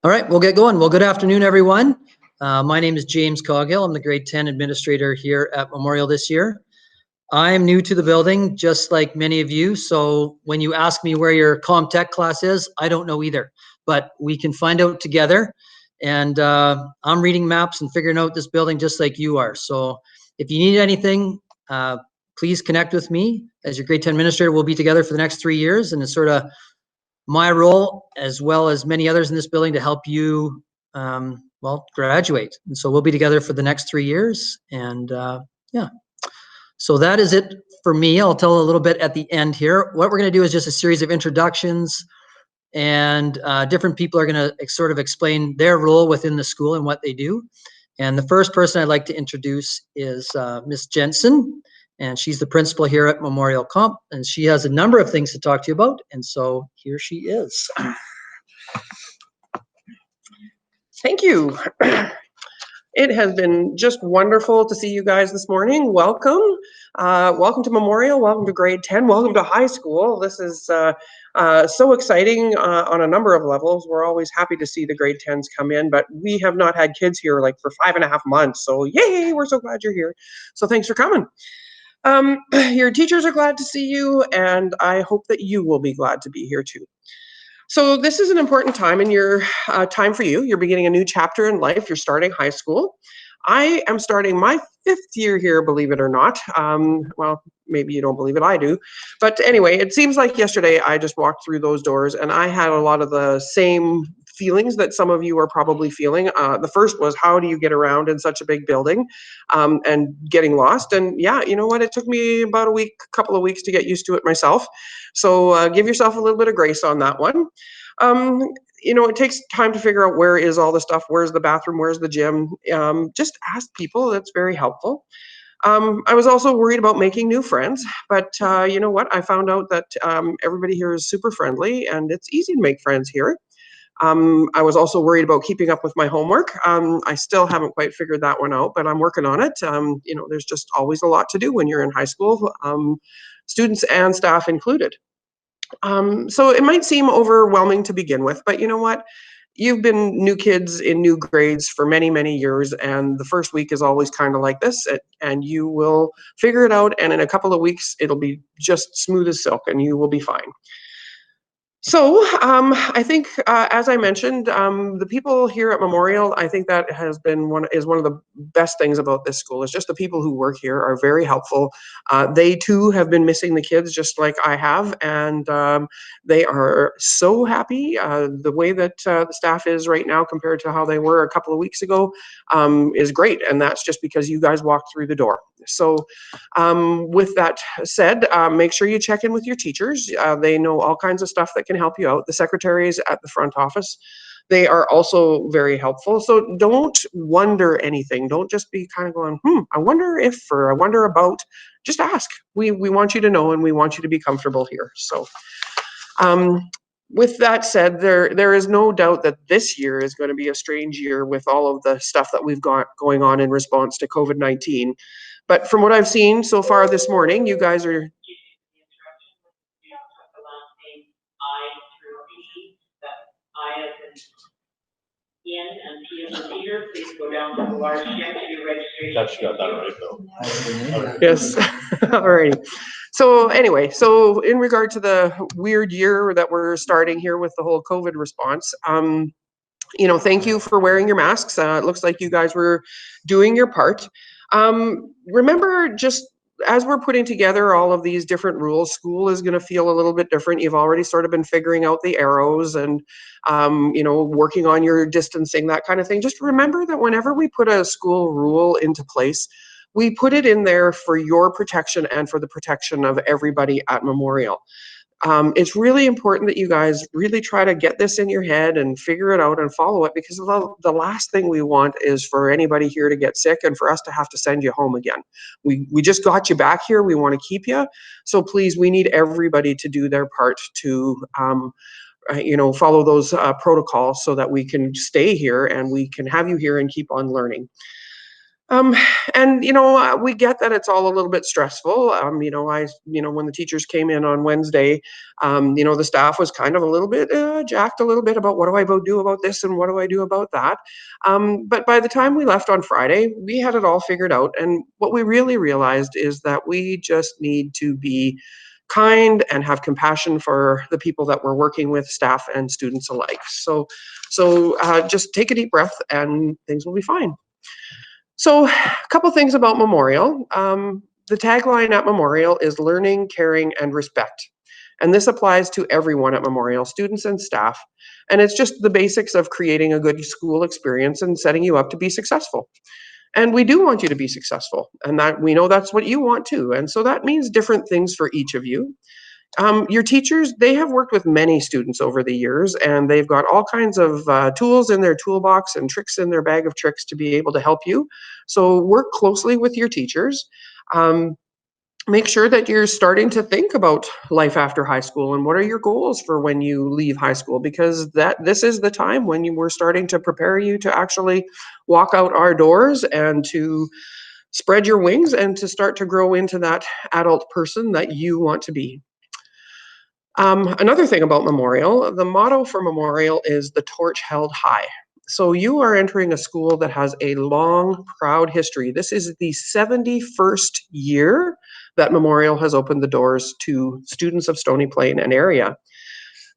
All right, we'll get going. Well, good afternoon, everyone. My name is James Coghill. I'm the grade 10 administrator here at Memorial this year. I'm new to the building, just like many of you. So when you ask me where your Comm Tech class is, I don't know either, but we can find out together. And I'm reading maps and figuring out this building just like you are. So if you need anything, please connect with me. As your grade 10 administrator, we'll be together for the next 3 years, and it's sort of my role, as well as many others in this building, to help you, well, graduate. And so we'll be together for the next 3 years. And yeah, so that is it for me. I'll tell a little bit at the end here. What we're going to do is just a series of introductions, and different people are going to sort of explain their role within the school and what they do. And the first person I'd like to introduce is Miss Jensen, and she's the principal here at Memorial Comp, and she has a number of things to talk to you about, and so here she is. Thank you. It has been just wonderful to see you guys this morning. Welcome. Welcome to Memorial. Welcome to grade 10. Welcome to high school. This is so exciting on a number of levels. We're always happy to see the grade 10s come in, but we have not had kids here like for 5.5 months. So yay, we're so glad you're here. So thanks for coming. Your teachers are glad to see you, and I hope that you will be glad to be here too. So this is an important time in your time for you. You're beginning a new chapter in life. You're starting high school. I am starting my 5th year here, believe it or not. Well, maybe you don't believe it, I do. But anyway, it seems like yesterday I just walked through those doors and I had a lot of the same feelings that some of you are probably feeling. The first was, how do you get around in such a big building and getting lost? And yeah, you know what? It took me about a couple of weeks to get used to it myself. So give yourself a little bit of grace on that one. You know, it takes time to figure out where is all the stuff, where's the bathroom, where's the gym. Just ask people, that's very helpful. I was also worried about making new friends, but you know what? I found out that everybody here is super friendly and it's easy to make friends here. I was also worried about keeping up with my homework. I still haven't quite figured that one out, but I'm working on it. You know, there's just always a lot to do when you're in high school, students and staff included. So it might seem overwhelming to begin with, but you know what? You've been new kids in new grades for many, many years, and the first week is always kind of like this, and you will figure it out, and in a couple of weeks, it'll be just smooth as silk, and you will be fine. So I think, as I mentioned, the people here at Memorial, I think that has been one of the best things about this school is just the people who work here are very helpful. They too have been missing the kids just like I have, and they are so happy. The way that the staff is right now compared to how they were a couple of weeks ago is great, and that's just because you guys walked through the door. So with that said, make sure you check in with your teachers. They know all kinds of stuff that can help you out. The secretaries at the front office, they are also very helpful. So don't wonder anything. Don't just be kind of going, I wonder if, or I wonder about. Just ask. We want you to know, and we want you to be comfortable here. So with that said, there is no doubt that this year is going to be a strange year with all of the stuff that we've got going on in response to COVID-19. But from what I've seen so far this morning, you guys are in and P as a Peter, please go down to the large gym to do registration. That's got that right though. Yes. All right. So anyway, so in regard to the weird year that we're starting here with the whole COVID response, you know, thank you for wearing your masks. It looks like you guys were doing your part. Remember, just as we're putting together all of these different rules, school is going to feel a little bit different. You've already sort of been figuring out the arrows and, you know, working on your distancing, that kind of thing. Just remember that whenever we put a school rule into place, we put it in there for your protection and for the protection of everybody at Memorial. It's really important that you guys really try to get this in your head and figure it out and follow it, because the last thing we want is for anybody here to get sick and for us to have to send you home again. We just got you back here. We want to keep you. So please, we need everybody to do their part to you know, follow those protocols so that we can stay here and we can have you here and keep on learning. And we get that it's all a little bit stressful. When the teachers came in on Wednesday, the staff was kind of a little bit jacked a little bit about what do I do about this and what do I do about that. But by the time we left on Friday, we had it all figured out. And what we really realized is that we just need to be kind and have compassion for the people that we're working with, staff and students alike. So just take a deep breath and things will be fine. So a couple things about Memorial. The tagline at Memorial is learning, caring, and respect. And this applies to everyone at Memorial, students and staff. And it's just the basics of creating a good school experience and setting you up to be successful. And we do want you to be successful, and that we know that's what you want too. And so that means different things for each of you. Your teachers, they have worked with many students over the years, and they've got all kinds of tools in their toolbox and tricks in their bag of tricks to be able to help you. So work closely with your teachers. Make sure that you're starting to think about life after high school and what are your goals for when you leave high school, because this is the time when we're starting to prepare you to actually walk out our doors and to spread your wings and to start to grow into that adult person that you want to be. Another thing about Memorial, the motto for Memorial is the torch held high. So you are entering a school that has a long, proud history. This is the 71st year that Memorial has opened the doors to students of Stony Plain and area.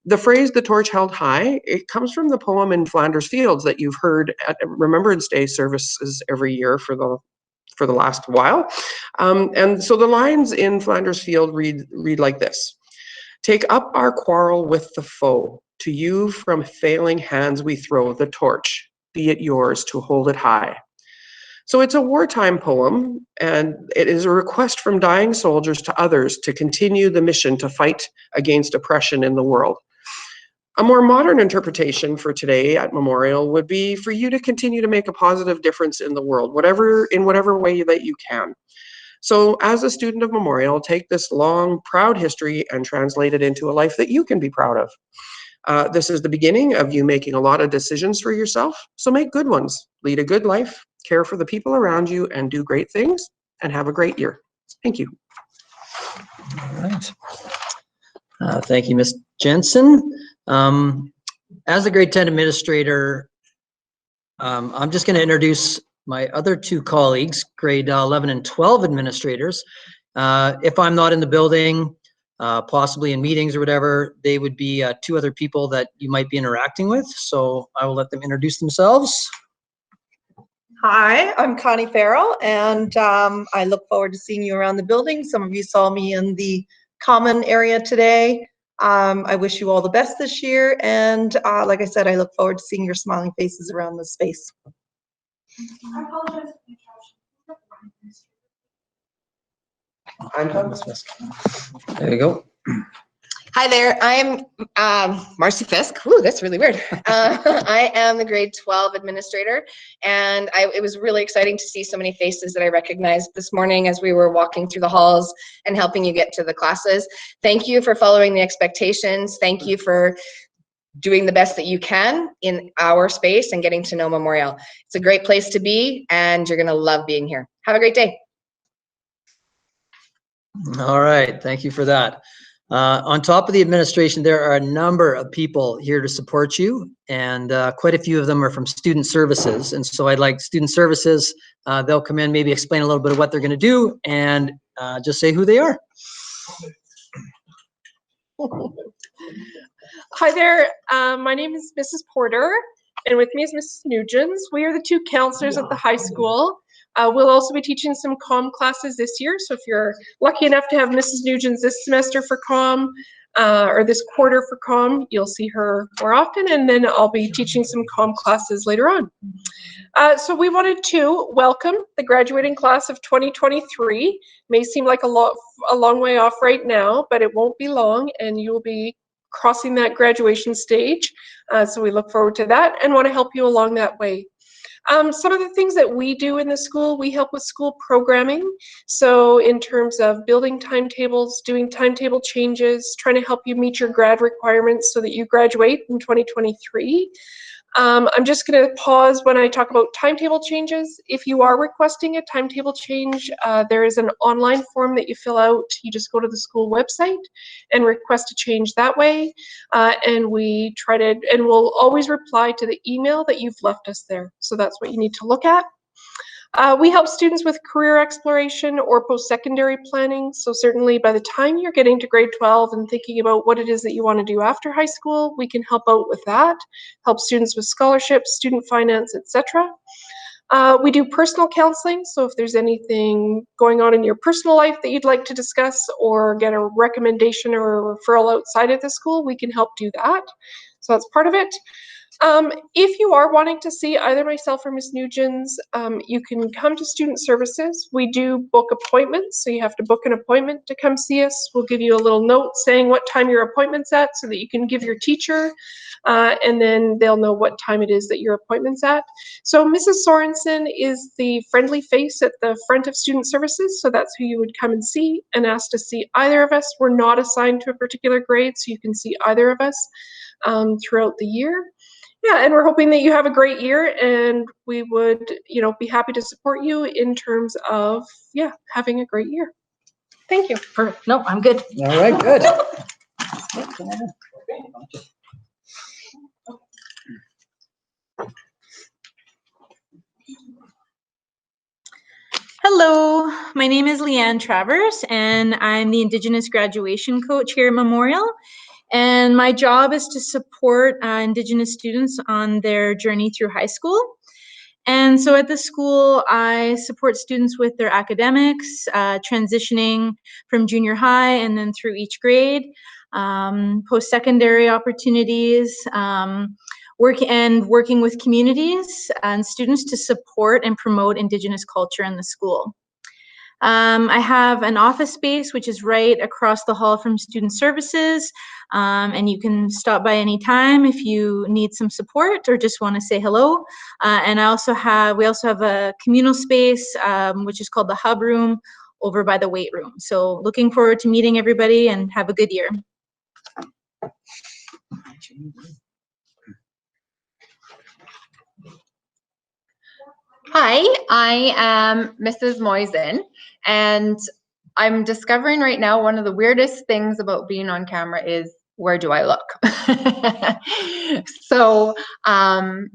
The phrase, the torch held high, it comes from the poem in Flanders Fields that you've heard at Remembrance Day services every year for the last while. And so the lines in Flanders Field read like this. Take up our quarrel with the foe. To you from failing hands we throw the torch. Be it yours to hold it high. So it's a wartime poem, and it is a request from dying soldiers to others to continue the mission to fight against oppression in the world. A more modern interpretation for today at Memorial would be for you to continue to make a positive difference in the world, in whatever way that you can. So as a student of Memorial, take this long, proud history and translate it into a life that you can be proud of. This is the beginning of you making a lot of decisions for yourself, so make good ones. Lead a good life, care for the people around you, and do great things, and have a great year. Thank you. All right. Thank you, Ms. Jensen. As a grade 10 administrator, I'm just going to introduce my other two colleagues, grade 11 and 12 administrators. If I'm not in the building, possibly in meetings or whatever, they would be two other people that you might be interacting with. So I will let them introduce themselves. Hi, I'm Connie Farrell, and I look forward to seeing you around the building. Some of you saw me in the common area today. I wish you all the best this year, and like I said, I look forward to seeing your smiling faces around this space. I apologize. I'm Thomas. There you go. Hi there, I'm Marcy Fisk. Ooh, that's really weird. I am the grade 12 administrator, and it was really exciting to see so many faces that I recognized this morning as we were walking through the halls and helping you get to the classes. Thank you for following the expectations. Thank you for doing the best that you can in our space and getting to know Memorial. It's a great place to be, and you're gonna love being here. Have a great day. All right, thank you for that. On top of the administration, there are a number of people here to support you, and quite a few of them are from student services. And so I'd like student services, they'll come in, maybe explain a little bit of what they're going to do, and just say who they are. Hi there, my name is Mrs. Porter, and with me is Mrs. Nugents. We are the two counselors at the high school. We'll also be teaching some comm classes this year, so if you're lucky enough to have Mrs. Nugents this semester for comm, or this quarter for comm, you'll see her more often, and then I'll be teaching some comm classes later on. So we wanted to welcome the graduating class of 2023. May seem like a long way off right now, but it won't be long, and you will be crossing that graduation stage. So we look forward to that and want to help you along that way. Some of the things that we do in the school, we help with school programming. So in terms of building timetables, doing timetable changes, trying to help you meet your grad requirements so that you graduate in 2023. I'm just going to pause when I talk about timetable changes. If you are requesting a timetable change, there is an online form that you fill out. You just go to the school website and request a change that way. And we'll always reply to the email that you've left us there. So that's what you need to look at. We help students with career exploration or post-secondary planning. So certainly by the time you're getting to grade 12 and thinking about what it is that you want to do after high school, we can help out with that, help students with scholarships, student finance, etc. We do personal counseling. So if there's anything going on in your personal life that you'd like to discuss or get a recommendation or a referral outside of the school, we can help do that. So that's part of it. If you are wanting to see either myself or Ms. Nugents, you can come to Student Services. We do book appointments, so you have to book an appointment to come see us. We'll give you a little note saying what time your appointment's at so that you can give your teacher, and then they'll know what time it is that your appointment's at. So Mrs. Sorensen is the friendly face at the front of Student Services, so that's who you would come and see and ask to see either of us. We're not assigned to a particular grade, so you can see either of us throughout the year. Yeah, and we're hoping that you have a great year, and we would, be happy to support you in terms of, having a great year. Thank you. No, I'm good. All right, good. Hello, my name is Leanne Travers, and I'm the Indigenous graduation coach here at Memorial. And my job is to support Indigenous students on their journey through high school. And so at the school, I support students with their academics, transitioning from junior high and then through each grade, post-secondary opportunities, working with communities and students to support and promote Indigenous culture in the school. I have an office space which is right across the hall from Student Services, and you can stop by anytime if you need some support or just want to say hello. And we also have a communal space which is called the Hub Room over by the weight room. So looking forward to meeting everybody and have a good year. Hi, I am Mrs. Moisen, and I'm discovering right now one of the weirdest things about being on camera is, where do I look? So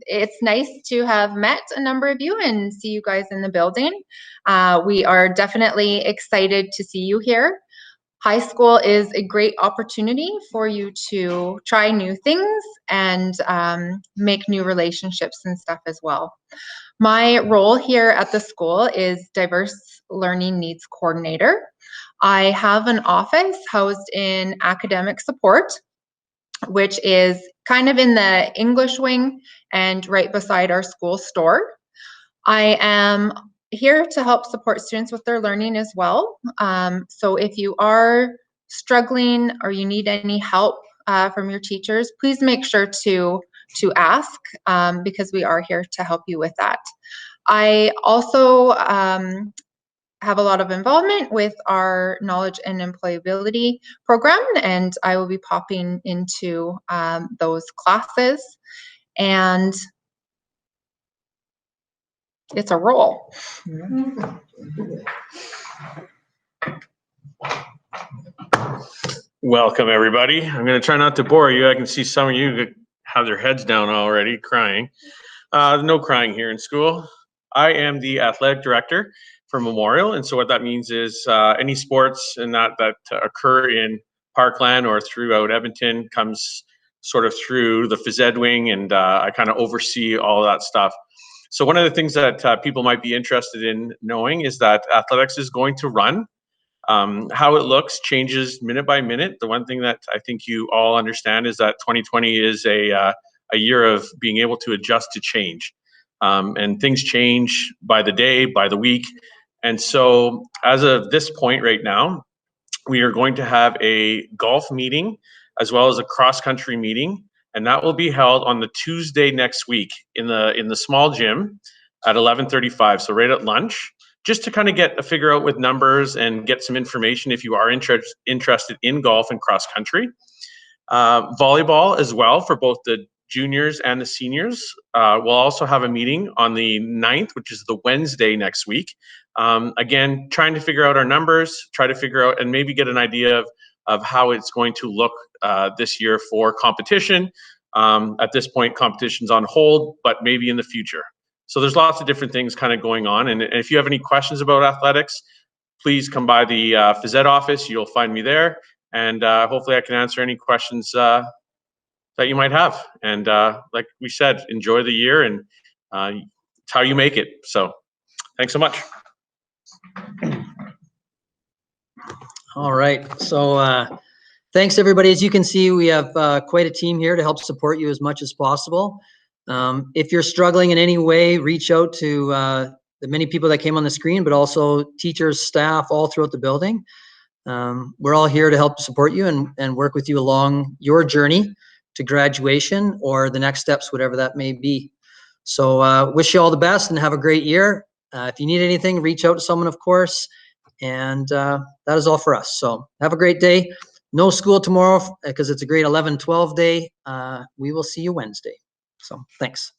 it's nice to have met a number of you and see you guys in the building. We are definitely excited to see you here. High school is a great opportunity for you to try new things and make new relationships and stuff as well. My role here at the school is Diverse Learning Needs Coordinator. I have an office housed in academic support, which is kind of in the English wing and right beside our school store. I am here to help support students with their learning as well. So if you are struggling or you need any help from your teachers, please make sure to ask because we are here to help you with that. I also have a lot of involvement with our knowledge and employability program, and I will be popping into those classes, and it's a roll. Welcome, everybody. I'm going to try not to bore you. I can see some of you have their heads down already, crying. No crying here in school. I am the athletic director for Memorial, and so what that means is any sports and that occur in Parkland or throughout Edmonton comes sort of through the phys ed wing, and I kind of oversee all of that stuff. So one of the things that people might be interested in knowing is that athletics is going to run. How it looks changes minute by minute. The one thing that I think you all understand is that 2020 is a year of being able to adjust to change. And things change by the day, by the week. And so as of this point right now, we are going to have a golf meeting as well as a cross-country meeting, and that will be held on the Tuesday next week in the small gym at 11:35, so right at lunch, just to kind of figure out with numbers and get some information if you are interested in golf and cross-country. Volleyball as well for both the juniors and the seniors. We'll also have a meeting on the 9th, which is the Wednesday next week. Again, trying to figure out our numbers, try to figure out and maybe get an idea of how it's going to look this year for competition. At this point, competition's on hold, but maybe in the future. So there's lots of different things kind of going on. And if you have any questions about athletics, please come by the Phys Ed office. You'll find me there. And hopefully I can answer any questions that you might have. And like we said, enjoy the year, and it's how you make it. So thanks so much. All right. So thanks, everybody. As you can see, we have quite a team here to help support you as much as possible. If you're struggling in any way, reach out to the many people that came on the screen, but also teachers, staff, all throughout the building. We're all here to help support you and work with you along your journey to graduation or the next steps, whatever that may be. So wish you all the best and have a great year. If you need anything, reach out to someone, of course. And that is all for us. So have a great day. No school tomorrow because it's a grade 11-12 day. We will see you Wednesday. So thanks.